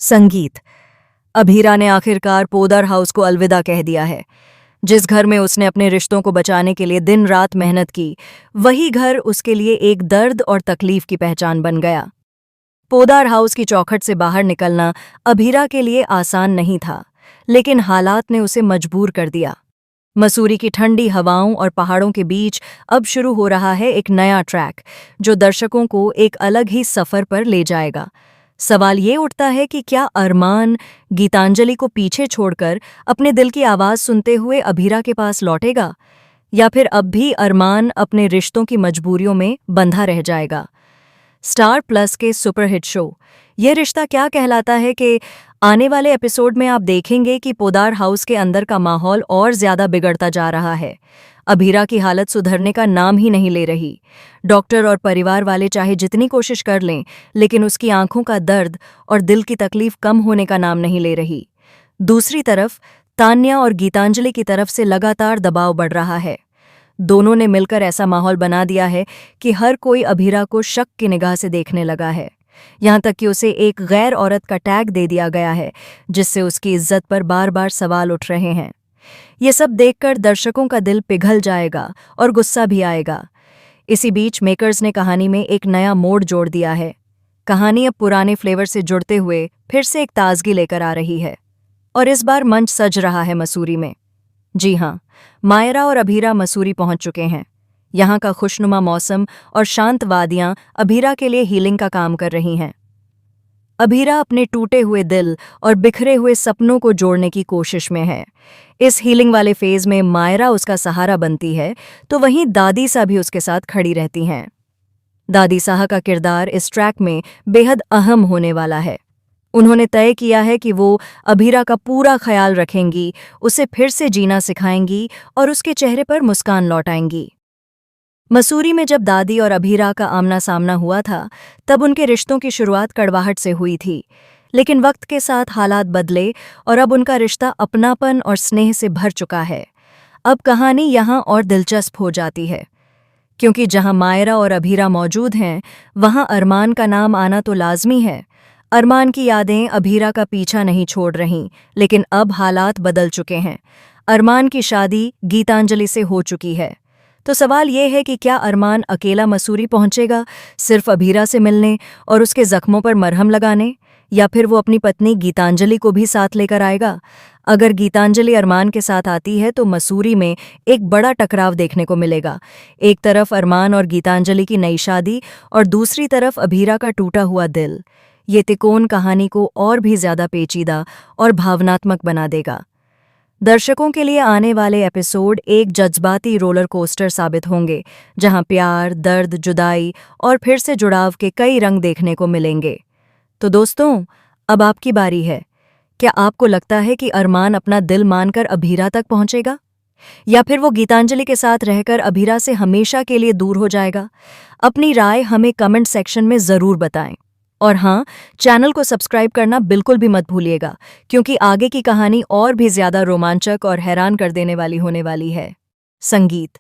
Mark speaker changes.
Speaker 1: संगीत। अभीरा ने आखिरकार पोदर हाउस को अलविदा कह दिया है। जिस घर में उसने अपने रिश्तों को बचाने के लिए दिन रात मेहनत की, वही घर उसके लिए एक दर्द और तकलीफ की पहचान बन गया। पोदर हाउस की चौखट से बाहर निकलना अभीरा के लिए आसान नहीं था, लेकिन हालात ने उसे मजबूर कर दिया। मसूरी की ठंडी हवाओं और पहाड़ों के बीच अब शुरू हो रहा है एक नया ट्रैक, जो दर्शकों को एक अलग ही सफर पर ले जाएगा। सवाल ये उठता है कि क्या अरमान गीतांजलि को पीछे छोड़कर अपने दिल की आवाज सुनते हुए अभीरा के पास लौटेगा, या फिर अब भी अरमान अपने रिश्तों की मजबूरियों में बंधा रह जाएगा। स्टार प्लस के सुपरहिट शो यह रिश्ता क्या कहलाता है कि आने वाले एपिसोड में आप देखेंगे कि पोदार हाउस के अंदर का माहौल और ज्यादा बिगड़ता जा रहा है। अभीरा की हालत सुधरने का नाम ही नहीं ले रही। डॉक्टर और परिवार वाले चाहे जितनी कोशिश कर लें, लेकिन उसकी आंखों का दर्द और दिल की तकलीफ कम होने का नाम नहीं ले रही। दूसरी तरफ तान्या और गीतांजलि की तरफ से लगातार दबाव बढ़ रहा है। दोनों ने मिलकर ऐसा माहौल बना दिया है कि हर कोई अभीरा को शक की निगाह से देखने लगा है। यहाँ तक कि उसे एक गैर औरत का टैग दे दिया गया है, जिससे उसकी इज्जत पर बार बार सवाल उठ रहे हैं। ये सब देखकर दर्शकों का दिल पिघल जाएगा और गुस्सा भी आएगा। इसी बीच मेकर्स ने कहानी में एक नया मोड़ जोड़ दिया है। कहानी अब पुराने फ्लेवर से जुड़ते हुए फिर से एक ताजगी लेकर आ रही है, और इस बार मंच सज रहा है मसूरी में। जी हाँ, मायरा और अभीरा मसूरी पहुंच चुके हैं। यहाँ का खुशनुमा मौसम और शांत वादियां अभीरा के लिए हीलिंग का काम कर रही हैं। अभीरा अपने टूटे हुए दिल और बिखरे हुए सपनों को जोड़ने की कोशिश में है। इस हीलिंग वाले फेज में मायरा उसका सहारा बनती है, तो वहीं दादी सा भी उसके साथ खड़ी रहती हैं। दादी साह का किरदार इस ट्रैक में बेहद अहम होने वाला है। उन्होंने तय किया है कि वो अभीरा का पूरा ख्याल रखेंगी, उसे फिर से जीना सिखाएंगी और उसके चेहरे पर मुस्कान लौटाएंगी। मसूरी में जब दादी और अभीरा का आमना सामना हुआ था, तब उनके रिश्तों की शुरुआत कड़वाहट से हुई थी, लेकिन वक्त के साथ हालात बदले और अब उनका रिश्ता अपनापन और स्नेह से भर चुका है। अब कहानी यहाँ और दिलचस्प हो जाती है, क्योंकि जहाँ मायरा और अभीरा मौजूद हैं, वहाँ अरमान का नाम आना तो लाजमी है। अरमान की यादें अभीरा का पीछा नहीं छोड़ रहीं, लेकिन अब हालात बदल चुके हैं। अरमान की शादी गीतांजलि से हो चुकी है, तो सवाल ये है कि क्या अरमान अकेला मसूरी पहुंचेगा, सिर्फ अभीरा से मिलने और उसके जख्मों पर मरहम लगाने, या फिर वो अपनी पत्नी गीतांजलि को भी साथ लेकर आएगा। अगर गीतांजलि अरमान के साथ आती है तो मसूरी में एक बड़ा टकराव देखने को मिलेगा। एक तरफ अरमान और गीतांजलि की नई शादी और दूसरी तरफ अभीरा का टूटा हुआ दिल। ये तिकोन कहानी को और भी ज्यादा पेचीदा और भावनात्मक बना देगा। दर्शकों के लिए आने वाले एपिसोड एक जज्बाती रोलर कोस्टर साबित होंगे, जहां प्यार, दर्द, जुदाई और फिर से जुड़ाव के कई रंग देखने को मिलेंगे। तो दोस्तों, अब आपकी बारी है। क्या आपको लगता है कि अरमान अपना दिल मानकर अभीरा तक पहुंचेगा, या फिर वो गीतांजलि के साथ रहकर अभीरा से हमेशा के लिए दूर हो जाएगा? अपनी राय हमें कमेंट सेक्शन में जरूर बताएं। और हाँ, चैनल को सब्सक्राइब करना बिल्कुल भी मत भूलिएगा, क्योंकि आगे की कहानी और भी ज्यादा रोमांचक और हैरान कर देने वाली होने वाली है। संगीत।